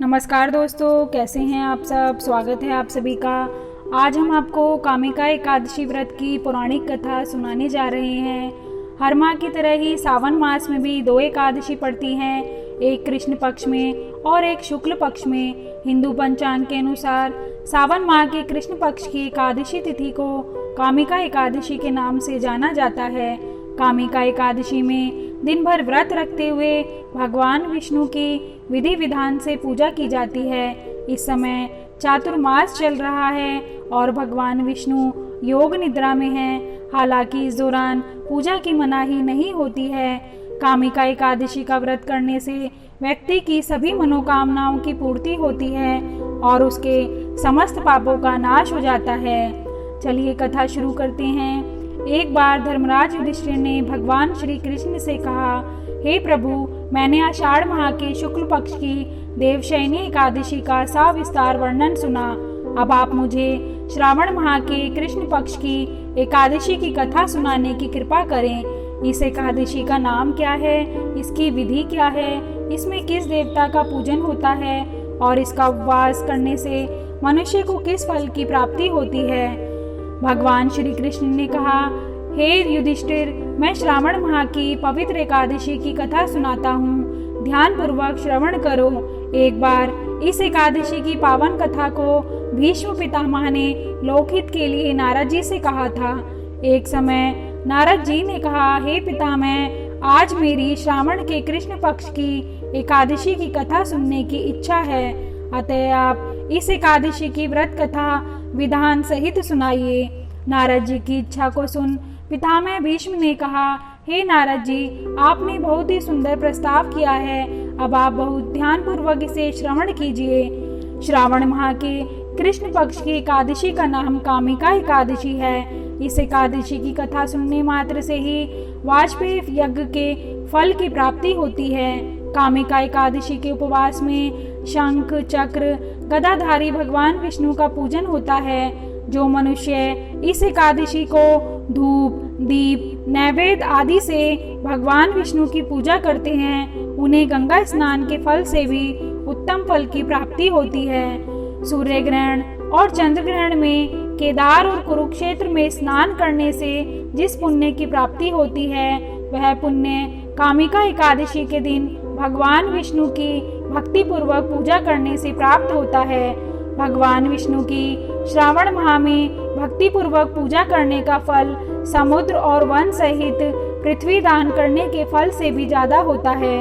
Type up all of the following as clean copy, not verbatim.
नमस्कार दोस्तों, कैसे हैं आप सब। स्वागत है आप सभी का। आज हम आपको कामिका एकादशी व्रत की पौराणिक कथा सुनाने जा रहे हैं। हर माह की तरह ही सावन मास में भी 2 एकादशी पड़ती हैं, एक कृष्ण पक्ष में और एक शुक्ल पक्ष में। हिंदू पंचांग के अनुसार सावन माह के कृष्ण पक्ष की एकादशी तिथि को कामिका एकादशी के नाम से जाना जाता है। कामिका एकादशी में दिन भर व्रत रखते हुए भगवान विष्णु की विधि विधान से पूजा की जाती है। इस समय चातुर्मास चल रहा है और भगवान विष्णु योग निद्रा में हैं। हालांकि इस दौरान पूजा की मनाही नहीं होती है। कामिका एकादशी का व्रत करने से व्यक्ति की सभी मनोकामनाओं की पूर्ति होती है और उसके समस्त पापों का नाश हो जाता है। चलिए कथा शुरू करते हैं। एक बार धर्मराज युधिष्ठिर ने भगवान श्री कृष्ण से कहा, हे प्रभु, मैंने आषाढ़ माह के शुक्ल पक्ष की देवशयनी एकादशी का सविस्तार वर्णन सुना। अब आप मुझे श्रावण माह के कृष्ण पक्ष की एकादशी की कथा सुनाने की कृपा करें। इस एकादशी का नाम क्या है, इसकी विधि क्या है, इसमें किस देवता का पूजन होता है और इसका उपवास करने से मनुष्य को किस फल की प्राप्ति होती है। भगवान श्री कृष्ण ने कहा, हे युधिष्ठिर, मैं श्रावण माह की पवित्र एकादशी की कथा सुनाता हूँ। ध्यान पूर्वक श्रवण करो। एक बार इस एकादशी की पावन कथा को भीष्म पितामह ने लोकहित के लिए नारद जी से कहा था। एक समय नारद जी ने कहा, हे पितामह, आज मेरी श्रावण के कृष्ण पक्ष की एकादशी की कथा सुनने की इच्छा है, अतः आप इस एकादशी की व्रत कथा विधान सहित सुनाइए। नारद जी की इच्छा को सुन पितामह भीष्म ने कहा, हे नारद जी, आपने बहुत ही सुंदर प्रस्ताव किया है। अब आप बहुत ध्यान पूर्वक इसे श्रवण कीजिए। श्रावण माह के कृष्ण पक्ष की एकादशी का नाम कामिका एकादशी है। इस एकादशी की कथा सुनने मात्र से ही वाजपेय यज्ञ के फल की प्राप्ति होती है। कामिका एकादशी के उपवास में शंख, चक्र, गदाधारी भगवान विष्णु का पूजन होता है। जो मनुष्य इस एकादशी को धूप, दीप, नैवेद्य आदि से भगवान विष्णु की पूजा करते हैं, उन्हें गंगा स्नान के फल से भी उत्तम फल की प्राप्ति होती है। सूर्य ग्रहण और चंद्र ग्रहण में केदार और कुरुक्षेत्र में स्नान करने से जिस पुण्य की प्राप्ति होती है, वह पुण्य कामिका एकादशी के दिन भगवान विष्णु की भक्ति पूर्वक पूजा करने से प्राप्त होता है। भगवान विष्णु की श्रावण माह में भक्ति पूर्वक पूजा करने का फल समुद्र और वन सहित पृथ्वी दान करने के फल से भी ज्यादा होता है।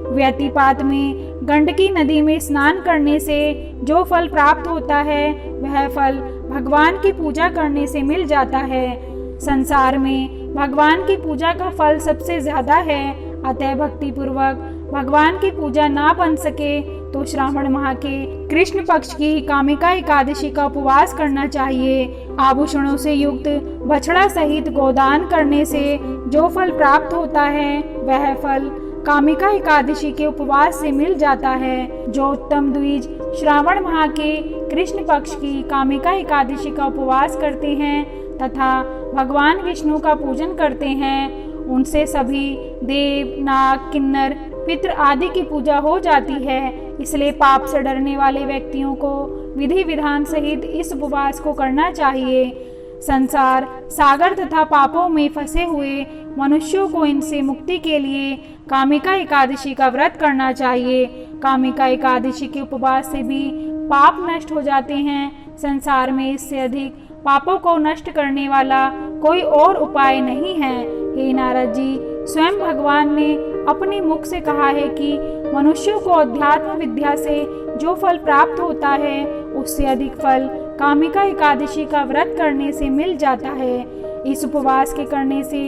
व्यतिपात में गंडकी नदी में स्नान करने से जो फल प्राप्त होता है, वह फल भगवान की पूजा करने से मिल जाता है। संसार में भगवान की पूजा का फल सबसे ज्यादा है, अतः भक्ति पूर्वक भगवान की पूजा ना बन सके तो श्रावण माह के कृष्ण पक्ष की कामिका एकादशी का उपवास करना चाहिए। आभूषणों से युक्त बछड़ा सहित गोदान करने से जो फल प्राप्त होता है, वह फल कामिका एकादशी के उपवास से मिल जाता है। जो उत्तम द्विज श्रावण माह के कृष्ण पक्ष की कामिका एकादशी का उपवास करते हैं तथा भगवान विष्णु का पूजन करते हैं, उनसे सभी देव, नाग, किन्नर, पितृ आदि की पूजा हो जाती है। इसलिए पाप से डरने वाले व्यक्तियों को विधि विधान सहित इस उपवास को करना चाहिए। संसार सागर तथा पापों में फंसे हुए मनुष्यों को इनसे मुक्ति के लिए कामिका एकादशी का व्रत करना चाहिए। कामिका एकादशी के उपवास से भी पाप नष्ट हो जाते हैं। संसार में इससे अधिक पापों को नष्ट करने वाला कोई और उपाय नहीं है। हे नारद जी, स्वयं भगवान ने अपने मुख से कहा है कि मनुष्यों को अध्यात्म विद्या से जो फल प्राप्त होता है, उससे अधिक फल कामिका एकादशी का व्रत करने से मिल जाता है। इस उपवास के करने से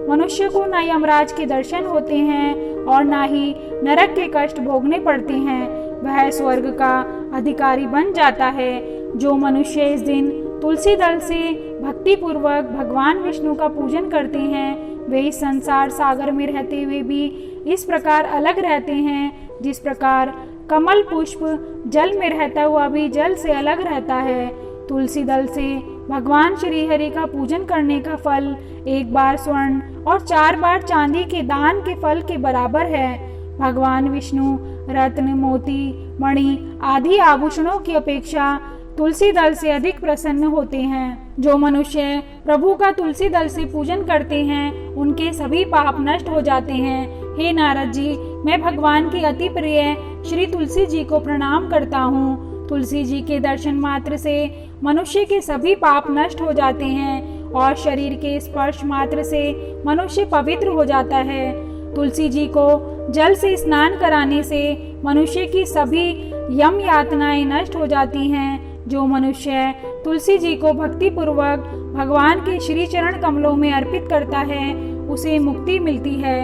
मनुष्य को न यमराज के दर्शन होते हैं और न ही नरक के कष्ट भोगने पड़ते हैं। वह स्वर्ग का अधिकारी बन जाता है। जो मनुष्य इस दिन तुलसी दल से भक्ति पूर्वक भगवान विष्णु का पूजन करते हैं, वे इस संसार सागर में रहते हुए भी इस प्रकार अलग रहते हैं, जिस प्रकार कमल पुष्प जल में रहता हुआ भी जल से अलग रहता है। तुलसी दल से भगवान श्री हरि का पूजन करने का फल 1 बार स्वर्ण और 4 बार चांदी के दान के फल के बराबर है। भगवान विष्णु रत्न, मोती, मणि आदि आभूषणों की अपेक्षा तुलसी दल से अधिक प्रसन्न होते हैं। जो मनुष्य प्रभु का तुलसी दल से पूजन करते हैं उनके सभी पाप नष्ट हो जाते हैं। हे नारद जी, मैं भगवान की अति प्रिय श्री तुलसी जी को प्रणाम करता हूँ। तुलसी जी के दर्शन मात्र से मनुष्य के सभी पाप नष्ट हो जाते हैं और शरीर के स्पर्श मात्र से मनुष्य पवित्र हो जाता है। तुलसी जी को जल से स्नान कराने से मनुष्य की सभी यम यातनाएं नष्ट हो जाती हैं। जो मनुष्य तुलसी जी को भक्ति पूर्वक भगवान के श्री चरण कमलों में अर्पित करता है उसे मुक्ति मिलती है।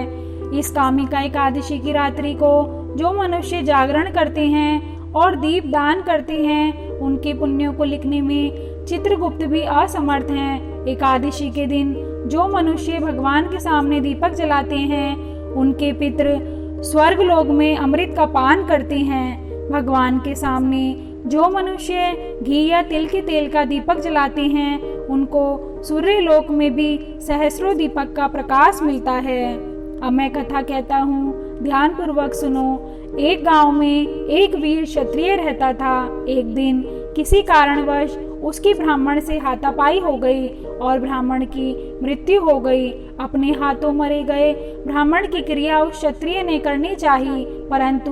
इस कामिका एकादशी की रात्रि को जो मनुष्य जागरण करते हैं और दीप दान करते हैं उनके पुण्यों को लिखने में चित्रगुप्त भी असमर्थ हैं। एकादशी के दिन जो मनुष्य भगवान के सामने दीपक जलाते हैं उनके पितृ स्वर्ग लोक में अमृत का पान करते हैं। भगवान के सामने जो मनुष्य घी या तिल के तेल का दीपक जलाते हैं उनको सूर्य लोक में भी सहस्रों दीपक का प्रकाश मिलता है। अब मैं कथा कहता हूँ, ध्यान पूर्वक सुनो। एक गांव में एक वीर क्षत्रिय रहता था। एक दिन किसी कारणवश उसकी ब्राह्मण से हाथापाई हो गई और ब्राह्मण की मृत्यु हो गई। अपने हाथों मरे गए ब्राह्मण की क्रिया उस क्षत्रिय ने करनी चाहिए, परंतु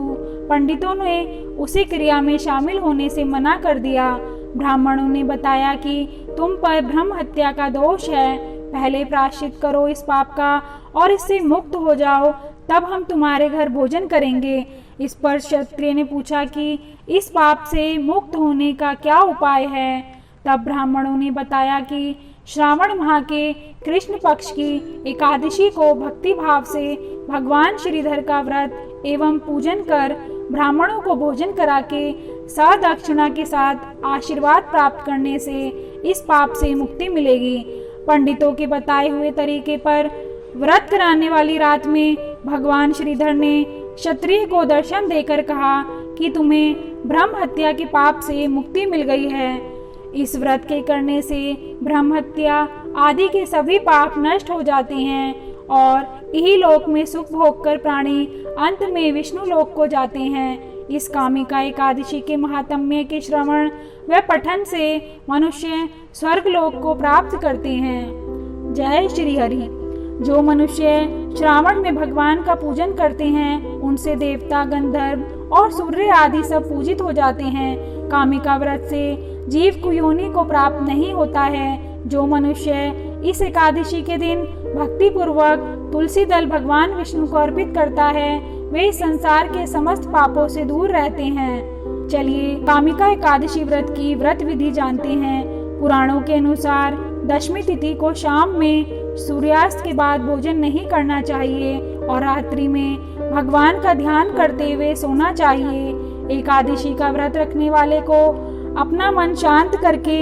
पंडितों ने उसे क्रिया में शामिल होने से मना कर दिया। ब्राह्मणों ने बताया कि तुम पर ब्रह्म हत्या का दोष है, पहले प्रायश्चित करो इस पाप का और इससे मुक्त हो जाओ, तब हम तुम्हारे घर भोजन करेंगे। इस पर क्षत्रिय ने पूछा कि इस पाप से मुक्त होने का क्या उपाय है। तब ब्राह्मणों ने बताया कि श्रावण माह के कृष्ण पक्ष की एकादशी को भक्ति भाव से भगवान श्रीधर का व्रत एवं पूजन कर ब्राह्मणों को भोजन करा के सदक्षिणा के साथ आशीर्वाद प्राप्त करने से इस पाप से मुक्ति मिलेगी। पंडितों के बताए हुए तरीके पर व्रत कराने वाली रात में भगवान श्रीधर ने क्षत्रिय को दर्शन देकर कहा कि तुम्हें ब्रह्म हत्या के पाप से मुक्ति मिल गई है। इस व्रत के करने से ब्रह्म हत्या आदि के सभी पाप नष्ट हो जाते हैं और इही लोक में सुख भोग कर प्राणी अंत में विष्णु लोक को जाते हैं। इस कामिका एकादशी के महात्म्य के श्रवण व पठन से मनुष्य स्वर्ग लोक को प्राप्त करते हैं। जय श्री हरि। जो मनुष्य श्रावण में भगवान का पूजन करते हैं उनसे देवता, गंधर्व और सूर्य आदि सब पूजित हो जाते हैं। कामिका व्रत से जीव को योनि को प्राप्त नहीं होता है। जो मनुष्य इस एकादशी के दिन भक्ति पूर्वक तुलसी दल भगवान विष्णु को अर्पित करता है वे इस संसार के समस्त पापों से दूर रहते हैं। चलिए कामिका एकादशी व्रत की व्रत विधि जानते हैं। पुराणों के अनुसार दशमी तिथि को शाम में सूर्यास्त के बाद भोजन नहीं करना चाहिए और रात्रि में भगवान का ध्यान करते हुए सोना चाहिए। एकादशी का व्रत रखने वाले को अपना मन शांत करके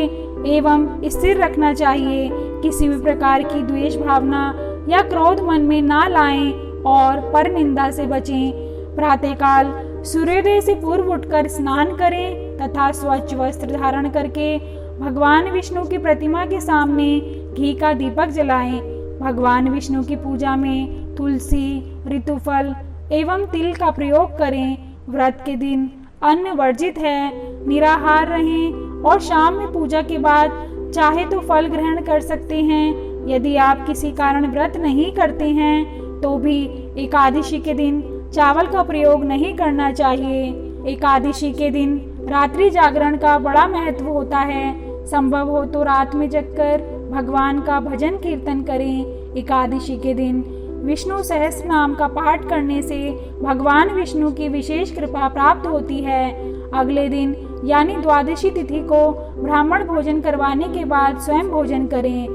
एवं स्थिर रखना चाहिए। किसी भी प्रकार की द्वेष भावना या क्रोध मन में ना लाएं और पर निंदा से बचें। प्रातःकाल सूर्योदय से पूर्व उठकर स्नान करें तथा स्वच्छ वस्त्र धारण करके भगवान विष्णु की प्रतिमा के सामने घी का दीपक जलाएं। भगवान विष्णु की पूजा में तुलसी, ऋतुफल एवं तिल का प्रयोग करें। व्रत के दिन अन्न वर्जित है, निराहार रहें और शाम में पूजा के बाद चाहे तो फल ग्रहण कर सकते हैं। यदि आप किसी कारण व्रत नहीं करते हैं तो भी एकादशी के दिन चावल का प्रयोग नहीं करना चाहिए। एकादशी के दिन रात्रि जागरण का बड़ा महत्व होता है। संभव हो तो रात में जगकर भगवान का भजन कीर्तन करें। एकादशी के दिन विष्णु सहस्त्र नाम का पाठ करने से भगवान विष्णु की विशेष कृपा प्राप्त होती है। अगले दिन यानी द्वादशी तिथि को ब्राह्मण भोजन करवाने के बाद स्वयं भोजन करें।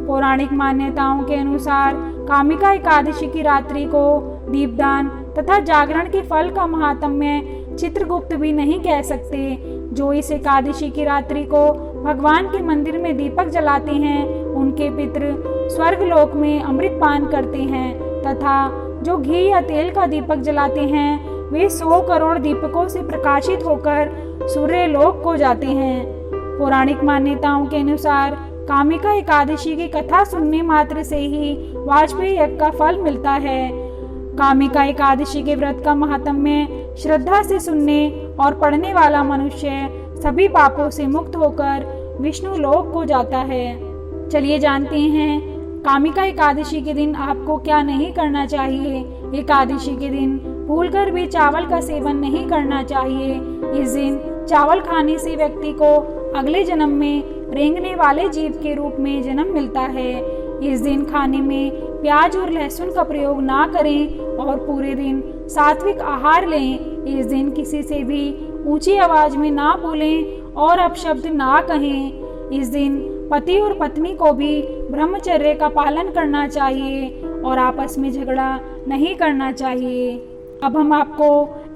पौराणिक मान्यताओं के अनुसार कामिका एकादशी की रात्रि को दीपदान तथा जागरण के फल का महात्म्य चित्रगुप्त भी नहीं कह सकते। जो इस एकादशी की रात्रि को भगवान के मंदिर में दीपक जलाते हैं उनके पितृ स्वर्ग लोक में अमृत पान करते हैं तथा जो घी या तेल का दीपक जलाते हैं वे 100 करोड़ दीपकों से प्रकाशित होकर सूर्य लोक को जाते हैं। पौराणिक मान्यताओं के अनुसार कामिका एकादशी की कथा सुनने मात्र से ही वाजपेयी यज्ञ का फल मिलता है। कामिका एकादशी के व्रत का महात्म्य श्रद्धा से सुनने और पढ़ने वाला मनुष्य सभी पापों से मुक्त होकर विष्णु लोक को जाता है। चलिए जानते हैं कामिका एकादशी के दिन आपको क्या नहीं करना चाहिए। एकादशी के दिन भूलकर भी चावल का सेवन नहीं करना चाहिए। इस दिन चावल खाने से व्यक्ति को अगले जन्म में रेंगने वाले जीव के रूप में जन्म मिलता है। इस दिन खाने में प्याज और लहसुन का प्रयोग ना करें और पूरे दिन सात्विक आहार लें। इस दिन किसी से भी ऊंची आवाज में ना बोलें और अपशब्द ना कहें। इस दिन पति और पत्नी को भी ब्रह्मचर्य का पालन करना चाहिए और आपस में झगड़ा नहीं करना चाहिए। अब हम आपको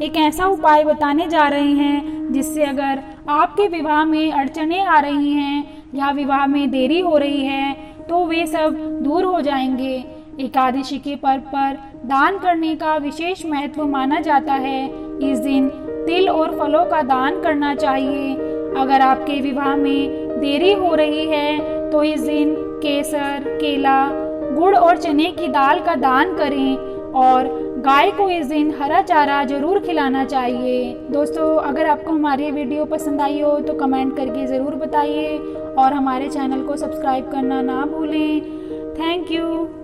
एक ऐसा उपाय बताने जा रहे हैं जिससे अगर आपके विवाह में अड़चनें आ रही हैं या विवाह में देरी हो रही है तो वे सब दूर हो जाएंगे। एकादशी के पर्व पर दान करने का विशेष महत्व माना जाता है। इस दिन तिल और फलों का दान करना चाहिए। अगर आपके विवाह में देरी हो रही है तो इस दिन केसर, केला, गुड़ और चने की दाल का दान करें और गाय को इस दिन हरा चारा जरूर खिलाना चाहिए। दोस्तों, अगर आपको हमारी वीडियो पसंद आई हो तो कमेंट करके ज़रूर बताइए और हमारे चैनल को सब्सक्राइब करना ना भूलें। Thank you.